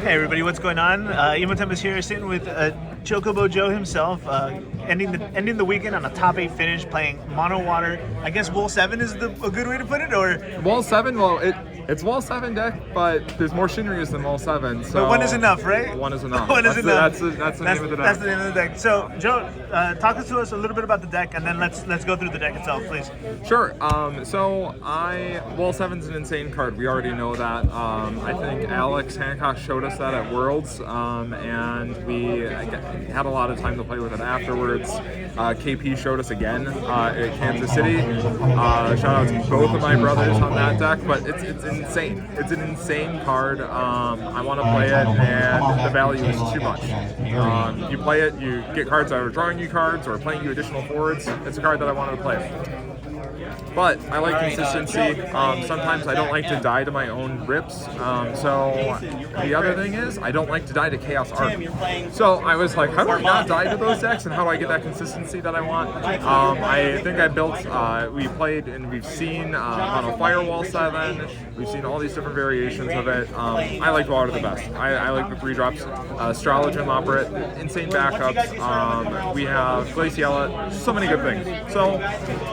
Hey everybody, what's going on? Emotem is here sitting with Chocobo Joe himself, ending the weekend on a top 8 finish playing Mono Water. I guess Wall 7 is a good way to put it, or? Wall 7, well, it's Wall 7 deck, but there's more Shinryus than Wall 7, so... But one is enough, right? One is enough. One is enough. That's the name of the deck. That's the name of the deck. So, Joe, talk to us a little bit about the deck, and then let's go through the deck itself, please. Sure. Wall 7's an insane card. We already know that. I think Alex Hancock showed us that at Worlds, and we had a lot of time to play with it afterwards. KP showed us again at Kansas City. Shout out to both of my brothers on that deck, but it's insane. It's an insane card. I want to play it, and the value is too much. You play it, you get cards that are drawing you cards or playing you additional forwards. It's a card that I wanted to play. But I like consistency. Sometimes I don't like to die to my own rips. So the other thing is I don't like to die to Chaos Art. So I was like, how do I not die to those decks, and how do I get that consistency that I want? I think I built, we played and we've seen on a Firewall 7. We've seen all these different variations of it. I like Water the best. I like the 3-drops. Astrologian Operate, insane backups. We have Glaciella, so many good things. So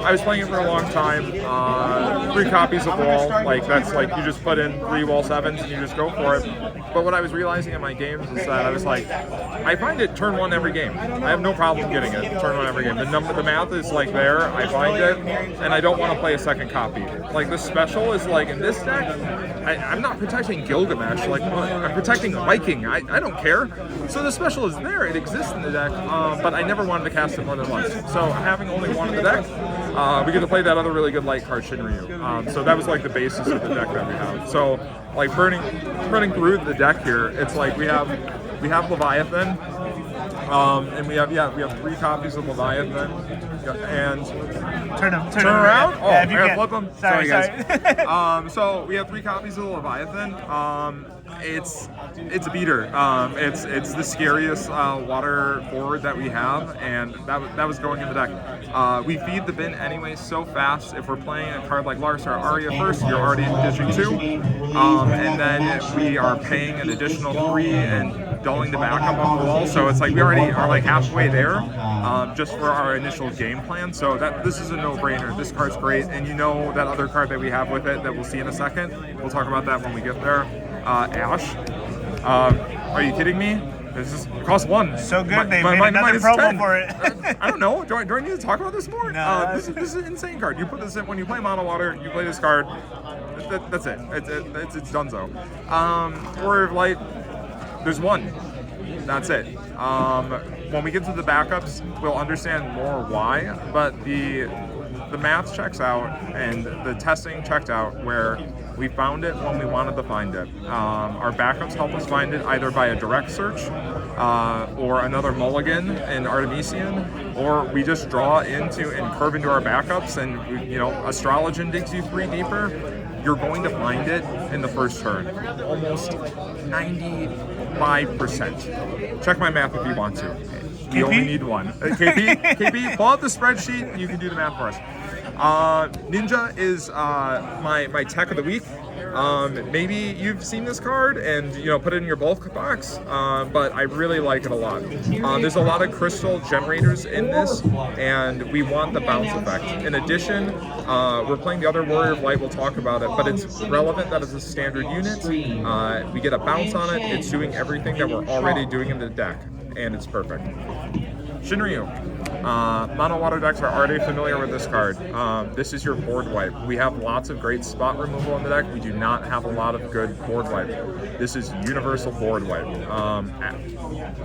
I was playing it for a long time. 3 copies of Wall, that's you just put in 3 Wall 7s and you just go for it. But what I was realizing in my games is that I was like, I find it turn 1 every game. I have no problem getting it turn 1 every game. The math is there, I find it, and I don't want to play a second copy. The special is in this deck, I'm not protecting Gilgamesh, I'm protecting Viking, I don't care. So the special is there, it exists in the deck, but I never wanted to cast it more than once. So having only one in the deck, we get to play that other really good light card, Shinryu. So that was the basis of the deck that we have. So burning through the deck here, it's we have Leviathan, and we have 3 copies of Leviathan, and turn around. Oh, yeah, if you I can. flip them. Sorry. Guys. So we have 3 copies of Leviathan. It's a beater. It's the scariest water forward that we have, and that was going in the deck. We feed the bin anyway so fast. If we're playing a card like Larsar Arya first, you're already dishing 2, and then we are paying an additional 3 and dulling the backup off the wall. So it's we already are halfway there, just for our initial game plan. So this is a no-brainer. This card's great, and you know that other card that we have with it that we'll see in a second. We'll talk about that when we get there. Ash. Are you kidding me? It costs 1. So good, they made another promo for it. I don't know. Do I need to talk about this more? No. This is an insane card. You put this in when you play Mono Water. You play this card. That's it. It's donezo. Warrior of Light. There's 1. That's it. When we get to the backups, we'll understand more why. But the math checks out and the testing checked out where we found it when we wanted to find it. Our backups help us find it either by a direct search or another mulligan in Artemisian, or we just draw into and curve into our backups, and Astrologian digs you 3 deeper. You're going to find it in the first turn. Almost 95%. Check my math if you want to. You only need 1. KP, pull out the spreadsheet. You can do the math for us. Ninja is my tech of the week. Maybe you've seen this card and put it in your bulk box, but I really like it a lot. There's a lot of crystal generators in this, and we want the bounce effect. In addition, we're playing the other Warrior of Light. We'll talk about it, but it's relevant that it's a standard unit. We get a bounce on it. It's doing everything that we're already doing in the deck, and it's perfect. Shinryu. Mono Water decks are already familiar with this card. This is your board wipe. We have lots of great spot removal in the deck. We do not have a lot of good board wipe. This is universal board wipe.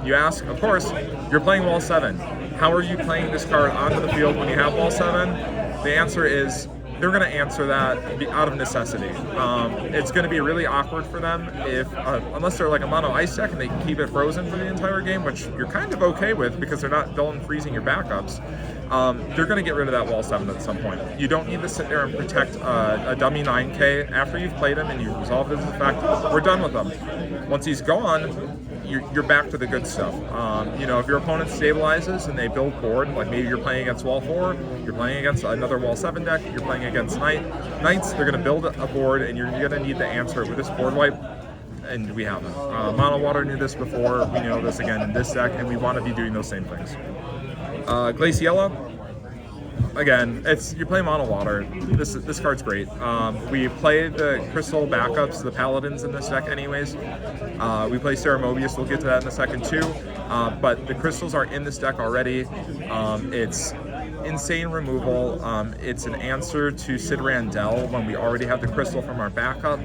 You ask, of course, you're playing Wall 7. How are you playing this card onto the field when you have Wall 7? The answer is they're going to answer that out of necessity. It's going to be really awkward for them if, unless they're a mono ice deck and they can keep it frozen for the entire game, which you're kind of okay with because they're not dull and freezing your backups. They're going to get rid of that Wall 7 at some point. You don't need to sit there and protect a dummy 9K. After you've played him and you've resolved his effect, we're done with him. Once he's gone, you're back to the good stuff. If your opponent stabilizes and they build board, maybe you're playing against Wall 4, you're playing against another Wall 7 deck, you're playing against Knights, they're going to build a board and you're going to need to answer it with this board wipe. and we haven't. Mono Water knew this before, we know this again in this deck, and we want to be doing those same things. Glaciella, again, you're playing Mono Water. This card's great. We play the Crystal backups, the Paladins in this deck anyways. We play Mobius, we'll get to that in a second too. But the Crystals are in this deck already. It's insane removal. It's an answer to Sid Randell when we already have the Crystal from our backup,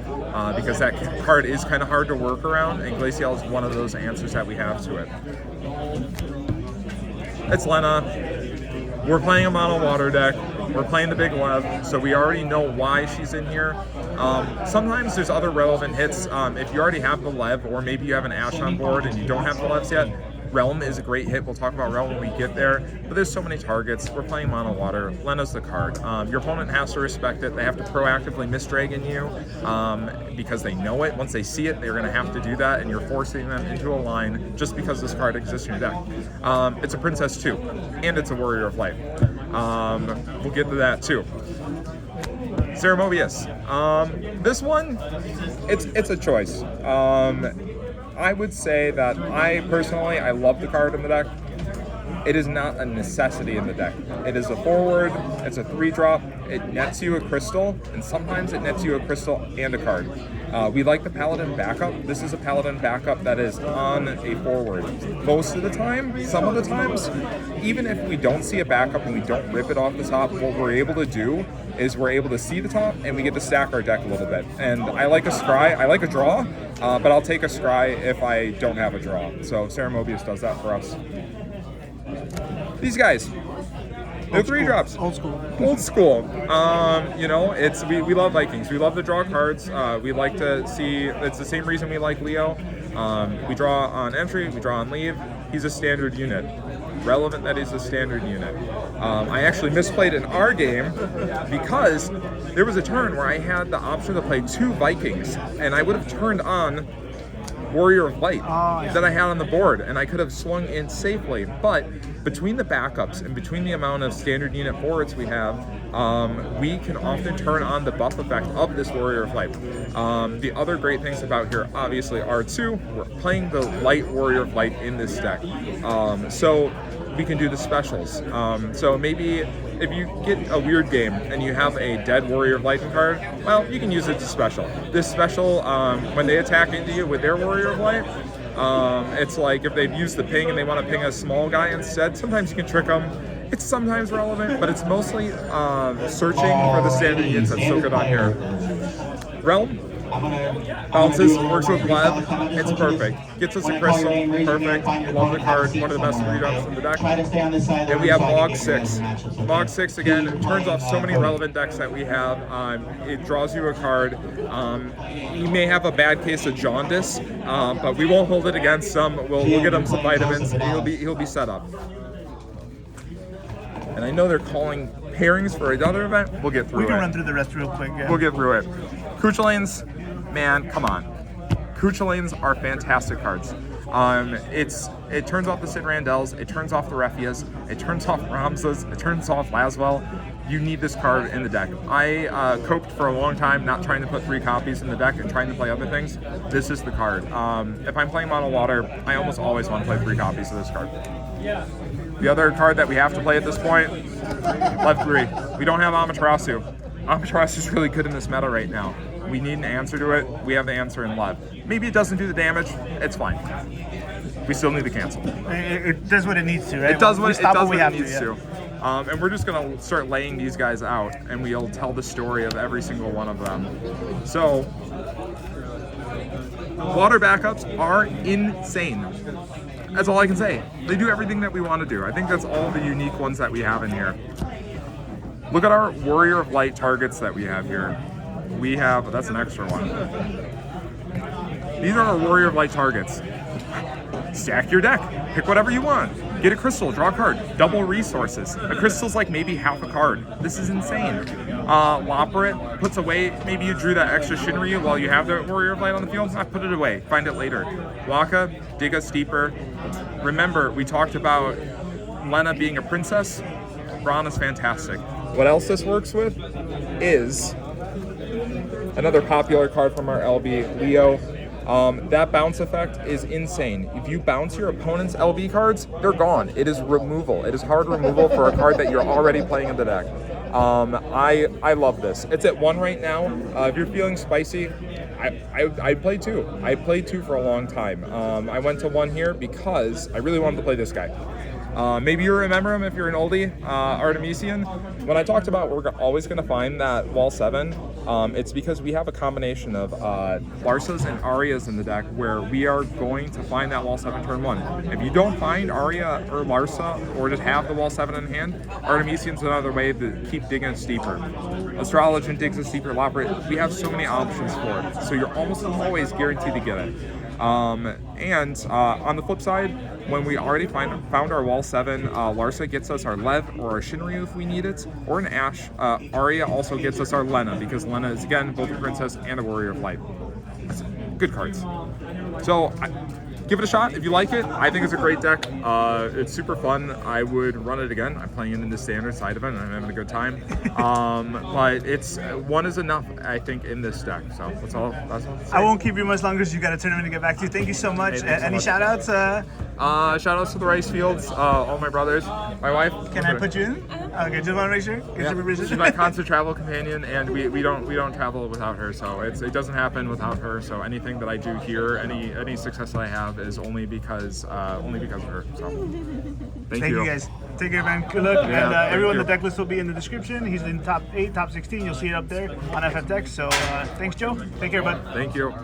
because that card is kind of hard to work around, and Glacial is one of those answers that we have to it. It's Lena. We're playing a Mono Water deck. We're playing the Big Lev, so we already know why she's in here. Sometimes there's other relevant hits. If you already have the Lev, or maybe you have an Ash on board and you don't have the Levs yet, Realm is a great hit. We'll talk about Realm when we get there. But there's so many targets. We're playing Mono Water. Lena's the card. Your opponent has to respect it. They have to proactively misdragon you because they know it. Once they see it, they're going to have to do that, and you're forcing them into a line just because this card exists in your deck. It's a Princess too, and it's a Warrior of Light. We'll get to that too. Mobius. This one, it's a choice. I would say that I love the card in the deck. It is not a necessity in the deck. It is a forward, it's a 3-drop, it nets you a crystal, and sometimes it nets you a crystal and a card. We like the Paladin backup. This is a Paladin backup that is on a forward. Most of the time, some of the times, even if we don't see a backup and we don't rip it off the top, what we're able to do is we're able to see the top and we get to stack our deck a little bit. And I like a scry, I like a draw, but I'll take a scry if I don't have a draw. So Mobius does that for us. These guys, they're 3-drops. Old school. Old school. You know, we love Vikings. We love to draw cards. We like to see. It's the same reason we like Leo. We draw on entry. We draw on leave. He's a standard unit. Relevant that he's a standard unit. I actually misplayed in our game because there was a turn where I had the option to play 2 Vikings, and I would have turned on Warrior of Light that I had on the board, and I could have swung in safely. But between the backups and between the amount of standard unit forwards we have, we can often turn on the buff effect of this Warrior of Light. The other great things about here, obviously, are we're playing the light Warrior of Light in this deck. So we can do the specials. So maybe if you get a weird game and you have a dead Warrior of Light card, well, you can use it to special. This special, when they attack into you with their Warrior of Light, it's like if they've used the ping and they want to ping a small guy instead, sometimes you can trick them. It's sometimes relevant, but it's mostly searching for the standard units that's so good on here. Realm. Bounces, works with Lev, it's perfect. Gets us a crystal, perfect. Love the card, one of the best 3-drops in the deck. And we have Log 6. Log 6, again, turns off so many relevant decks that we have. It draws you a card. You may have a bad case of jaundice, but we won't hold it against him. We'll get him some vitamins, and he'll be set up. And I know they're calling pairings for another event. We'll get through it. We can run through the rest real quick. Yeah. We'll get through it. Kuchelines, man, come on. Kuchelines are fantastic cards. It turns off the Sid Randells, it turns off the Refias, it turns off Ramsas, it turns off Laswell. You need this card in the deck. I coped for a long time not trying to put 3 copies in the deck and trying to play other things. This is the card. If I'm playing Mono Water, I almost always want to play 3 copies of this card. The other card that we have to play at this point, Lev 3. We don't have Amaterasu. Amaterasu is really good in this meta right now. We need an answer to it. We have the answer in Lev. Maybe it doesn't do the damage. It's fine. We still need to cancel. It does what it needs to, right? It does what it needs to. And we're just going to start laying these guys out, and we'll tell the story of every single one of them. So, water backups are insane. That's all I can say. They do everything that we want to do. I think that's all the unique ones that we have in here. Look at our Warrior of Light targets that we have here. We have, that's an extra one. These are our Warrior of Light targets. Stack your deck. Pick whatever you want. Get a crystal, draw a card, double resources. A crystal's like maybe half a card. This is insane. Lomperet puts away, maybe you drew that extra Shinryu while you have the Warrior of Light on the field. Put it away, find it later. Waka, dig a steeper. Remember, we talked about Lena being a princess. Braun is fantastic. What else this works with is another popular card from our LB, Leo. That bounce effect is insane. If you bounce your opponent's LV cards, they're gone. It is removal. It is hard removal for a card that you're already playing in the deck. I love this. It's at 1 right now. If you're feeling spicy, I play 2. I played 2 for a long time. I went to 1 here because I really wanted to play this guy. Maybe you remember him if you're an oldie, Artemisian. When I talked about we're always going to find that Wall 7, it's because we have a combination of Larsas and Arias in the deck where we are going to find that Wall 7 turn 1. If you don't find Aria or Larsa or just have the Wall 7 in hand, Artemisian's another way to keep digging us deeper. Astrologian digs us deeper, we have so many options for it, so you're almost always guaranteed to get it. And on the flip side, when we already found our Wall 7, Larsa gets us our Lev or our Shinryu if we need it, or an Ash. Arya also gets us our Lena, because Lena is, again, both a princess and a warrior of light. Good cards. So, give it a shot if you like it. I think it's a great deck. It's super fun. I would run it again. I'm playing it in the standard side of it, and I'm having a good time. But it's 1 is enough, I think, in this deck. So that's all. I won't keep you much longer, so you got a tournament to get back to. Thank you so much. Hey, Any so shout outs? Shout outs to the Rice Fields, all my brothers, my wife. Can I put you in? Okay, just want to make sure. Yeah. She's my constant travel companion, and we don't travel without her. So it doesn't happen without her. So anything that I do here, any success that I have is only because of her. So thank you guys. Take care, man. Good luck. Yeah, And everyone, you. the deck list will be in the description. He's in top 8, top 16. You'll see it up there on FFTech. So thanks, Joe. Take care, bud. Thank you.